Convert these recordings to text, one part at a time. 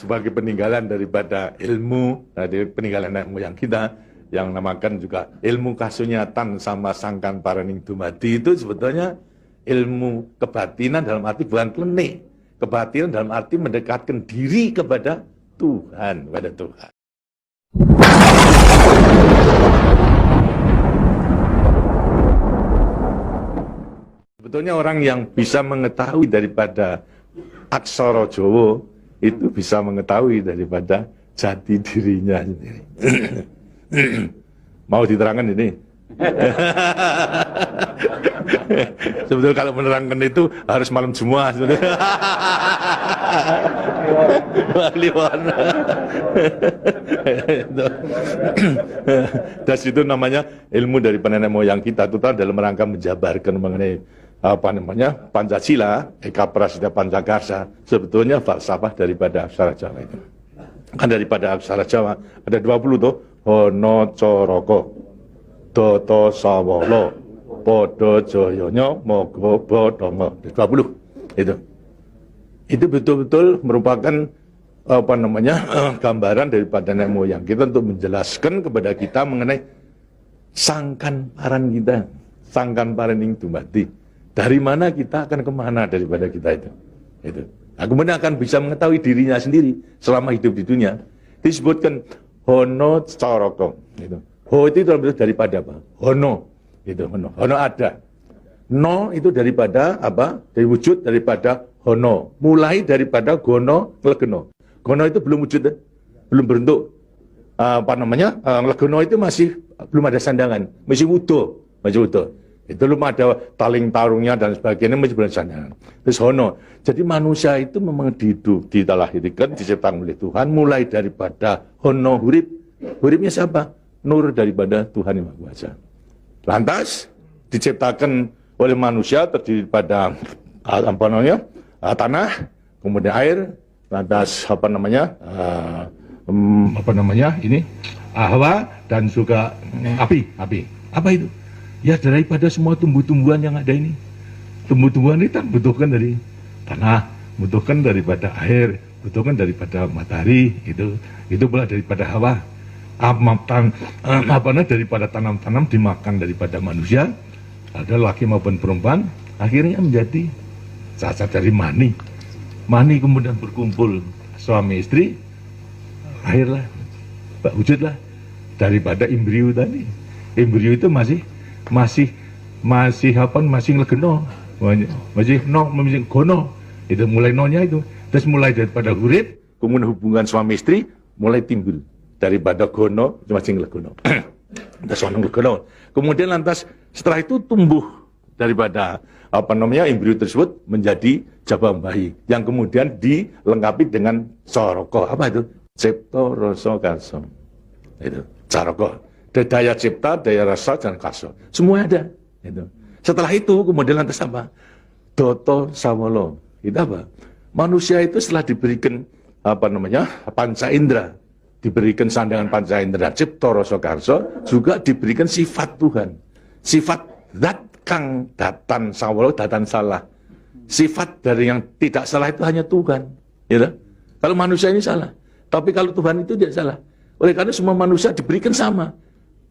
sebagai peninggalan daripada ilmu dari peninggalan nenek moyang kita yang namakan juga ilmu kasunyatan sama sangkan paraning dumadi, itu sebetulnya ilmu kebatinan dalam arti bukan klinik, kebatinan dalam arti mendekatkan diri kepada Tuhan, kepada Tuhan. Sebetulnya orang yang bisa mengetahui daripada aksara Jawa itu bisa mengetahui daripada jati dirinya sendiri. Mau diterangkan ini? Sebetulnya kalau menerangkan itu harus malam Jumat sebetulnya. Dan itu namanya ilmu dari nenek moyang kita itu dalam rangka menjabarkan mengenai Pancasila, Eka Prasida Pancakarsa, sebetulnya falsafah daripada aksara Jawa itu. Kan daripada aksara Jawa ada 20 tuh, Hono Coroko, Doto Sawolo, Podo Joyono, Mogo Bodomo, 20 itu. Itu betul-betul merupakan gambaran daripada nenek moyang kita untuk menjelaskan kepada kita mengenai sangkan paran kita, sangkan paraning dumadi. Dari mana kita akan kemana daripada kita itu. Nah, kemudian akan bisa mengetahui dirinya sendiri selama hidup di dunia. Disebutkan Hono Coroko. Ho itu daripada apa? Hono. Hono ada. No itu daripada apa? Dari wujud daripada Hono. Mulai daripada Gono, Legeno. Gono itu belum wujud, belum berbentuk. Legeno itu masih belum ada sandangan, masih utuh, itu belum ada taling tarungnya dan sebagainya, masih belum sandangan. Terus Hono. Jadi manusia itu memang dilahirkan, diciptakan oleh Tuhan, mulai daripada Hono hurip. Huripnya siapa? Nur daripada Tuhan Yang Maha Kuasa. Lantas diciptakan oleh manusia terdiri pada tanah, kemudian air, lantas hawa dan juga api. Apa itu? Ya daripada semua tumbuh-tumbuhan yang ada ini. Tumbuh-tumbuhan ini kan butuhkan dari tanah, butuhkan daripada air, butuhkan daripada matahari, itu pula daripada hawa. Daripada tanam-tanam dimakan daripada manusia, ada laki maupun perempuan, akhirnya menjadi cacat dari mani. Mani kemudian berkumpul suami istri, lahirlah, wujudlah daripada embrio tadi. Embrio itu masih legeno, masih gono. Itu mulai nonya itu. Terus mulai daripada hurip, kemudian hubungan suami istri mulai timbul daripada gono masih legono. Kemudian lantas setelah itu tumbuh daripada embrio tersebut menjadi jabang bayi yang kemudian dilengkapi dengan coroko. Apa itu? Cipta rasa karsa. Itu coroko. Daya cipta, daya rasa dan karsa. Semua ada. Itu. Setelah itu kemudian lantas apa? Doto sawolo. Itu apa? Manusia itu setelah diberikan panca indera, diberikan sandangan panca indera, cipta rasa karsa, juga diberikan sifat Tuhan. Sifat zat kang datan sawolo, datan salah. Sifat dari yang tidak salah itu hanya Tuhan. Ya, kalau manusia ini salah, tapi kalau Tuhan itu tidak salah. Oleh karena semua manusia diberikan sama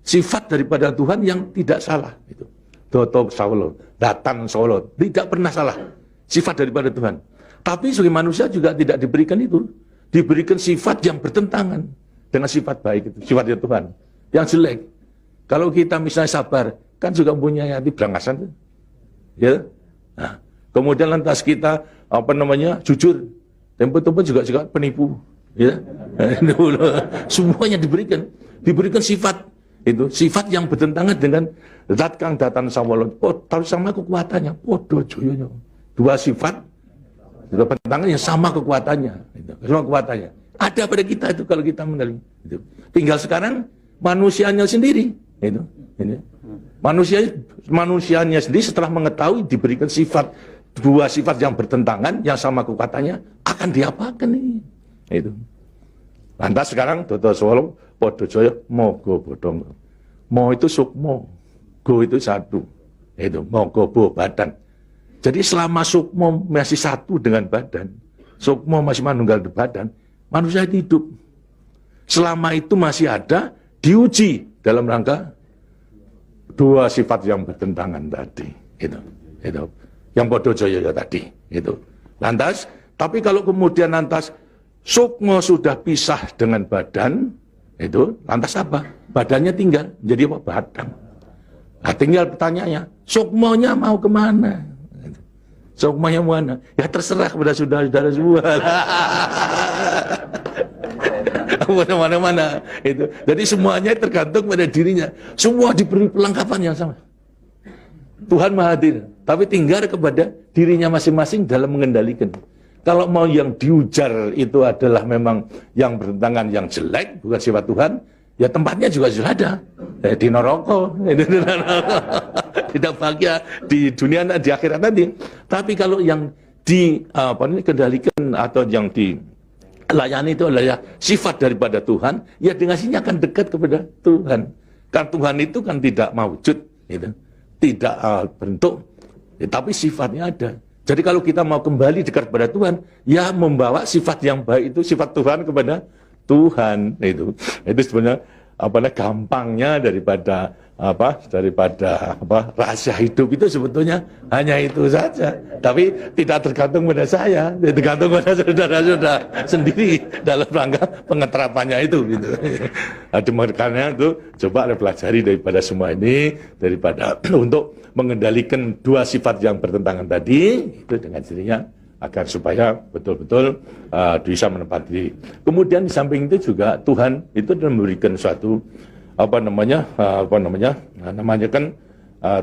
sifat daripada Tuhan yang tidak salah. Itu Doto sawolo, datan sawolo, tidak pernah salah. Sifat daripada Tuhan. Tapi sebagai manusia juga tidak diberikan itu. Diberikan sifat yang bertentangan dengan sifat baik itu, sifatnya Tuhan. Yang jelek. Kalau kita misalnya sabar, kan juga punya hati berangasan. Ya. Nah, kemudian lantas kita jujur. Tempo-tempo juga penipu. Ya. Semuanya diberikan sifat itu, sifat yang bertentangan dengan zat kang datan sawolo. Tahu sama kekuatannya, podo joyonya. Dua sifat juga bertentangan yang sama kekuatannya. Sama kekuatannya. Ada pada kita itu kalau kita menerima. Itu. Tinggal sekarang manusianya sendiri. Itu. Manusianya sendiri setelah mengetahui diberikan dua sifat yang bertentangan, yang sama kekuatannya, akan diapakan ini? Itu. Lantas sekarang Doto Sawolo, Podo Joyo, Mogo Bodong. Mo itu sukmo, go itu satu. Itu Mogo Bo badan. Jadi selama sukmo masih satu dengan badan, sukmo masih manunggal badan, Manusia itu hidup. Selama itu masih ada, diuji dalam rangka dua sifat yang bertentangan tadi. Itu. Yang bodoh joyo tadi. Itu. Lantas, tapi kalau kemudian lantas sukma sudah pisah dengan badan, itu lantas apa? Badannya tinggal jadi apa? Badan. Nah, tinggal pertanyaannya, sukmanya mau kemana? Sukmanya mana? Ya terserah kepada saudara-saudara semua. Mana-mana itu. Jadi semuanya tergantung pada dirinya. Semua diberi perlengkapan yang sama. Tuhan Maha Hadir, tapi tinggal kepada dirinya masing-masing dalam mengendalikan. Kalau mau yang diujar itu adalah memang yang bertentangan, yang jelek, bukan sifat Tuhan, ya tempatnya juga sudah ada. Di neraka, tidak bahagia di dunia, di akhirat nanti. Tapi kalau yang dikendalikan atau yang dilayani itu adalah sifat daripada Tuhan, ya dengan sini akan dekat kepada Tuhan. Karena Tuhan itu kan tidak mewujud, gitu. Tidak bentuk, ya, tapi sifatnya ada. Jadi kalau kita mau kembali dekat kepada Tuhan, ya membawa sifat yang baik itu, sifat Tuhan kepada Tuhan. Itu sebenarnya gampangnya daripada rahasia hidup itu sebetulnya hanya itu saja. Tapi tidak tergantung pada saya, tergantung pada saudara-saudara sendiri dalam rangka pengeterapannya itu. Gitu. Makanya itu coba pelajari daripada semua ini, daripada untuk mengendalikan dua sifat yang bertentangan tadi itu dengan dirinya agar supaya betul-betul bisa menempati. Kemudian di samping itu juga Tuhan itu memberikan suatu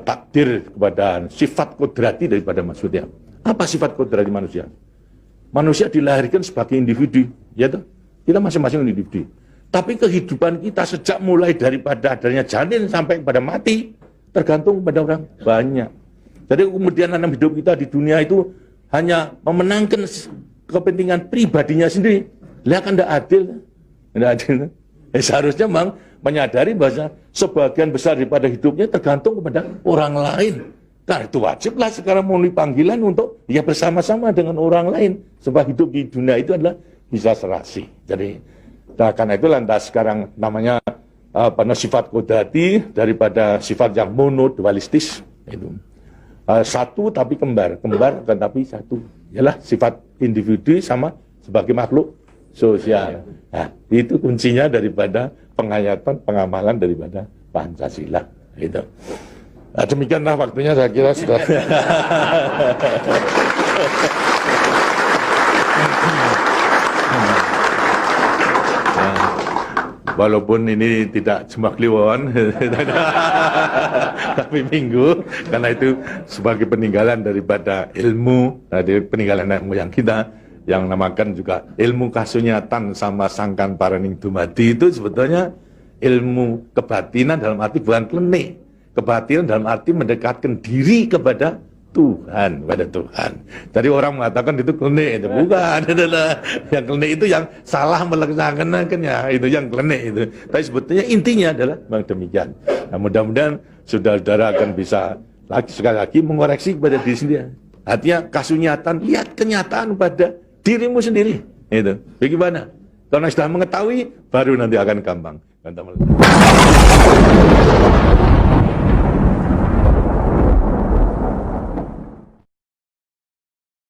takdir kepada sifat kodrati daripada manusia. Apa sifat kodrati manusia? Manusia dilahirkan sebagai individu, ya toh? Kita masing-masing individu. Tapi kehidupan kita sejak mulai daripada adanya janin sampai pada mati tergantung pada orang banyak. Jadi kemudian dalam hidup kita di dunia itu hanya memenangkan kepentingan pribadinya sendiri. Lihat kan tidak adil. Tidak adil. Seharusnya memang menyadari bahwa sebagian besar daripada hidupnya tergantung kepada orang lain. Nah itu wajiblah sekarang memenuhi panggilan untuk ya bersama-sama dengan orang lain. Sebab hidup di dunia itu adalah bisa serasi. Jadi karena itu lantas sekarang namanya sifat kodrati daripada sifat yang monodualistis itu. Satu tapi kembar tetapi satu. Ialah sifat individu sama sebagai makhluk sosial. Nah, itu kuncinya daripada penghayatan, pengamalan daripada Pancasila. Itu. Nah, demikianlah waktunya saya kira sudah. Walaupun ini tidak cuma kliwon, tapi minggu, karena itu sebagai peninggalan daripada ilmu, dari peninggalan nenek moyang kita, yang namakan juga ilmu kasunyatan sama sangkan paraning dumadi itu sebetulnya ilmu kebatinan dalam arti bukan klenik. Kebatinan dalam arti mendekatkan diri kepada Tuhan, pada Tuhan. Jadi orang mengatakan itu klenik, itu bukan. Yang klenik itu yang salah melaksanakannya, itu yang klenik itu. Tapi sebetulnya intinya adalah memang demikian. Nah, mudah-mudahan saudara-saudara akan bisa sekali lagi mengoreksi kepada diri sendiri. Artinya kasunyatan, lihat kenyataan pada dirimu sendiri. Itu. Bagaimana? Karena sudah mengetahui, baru nanti akan gampang.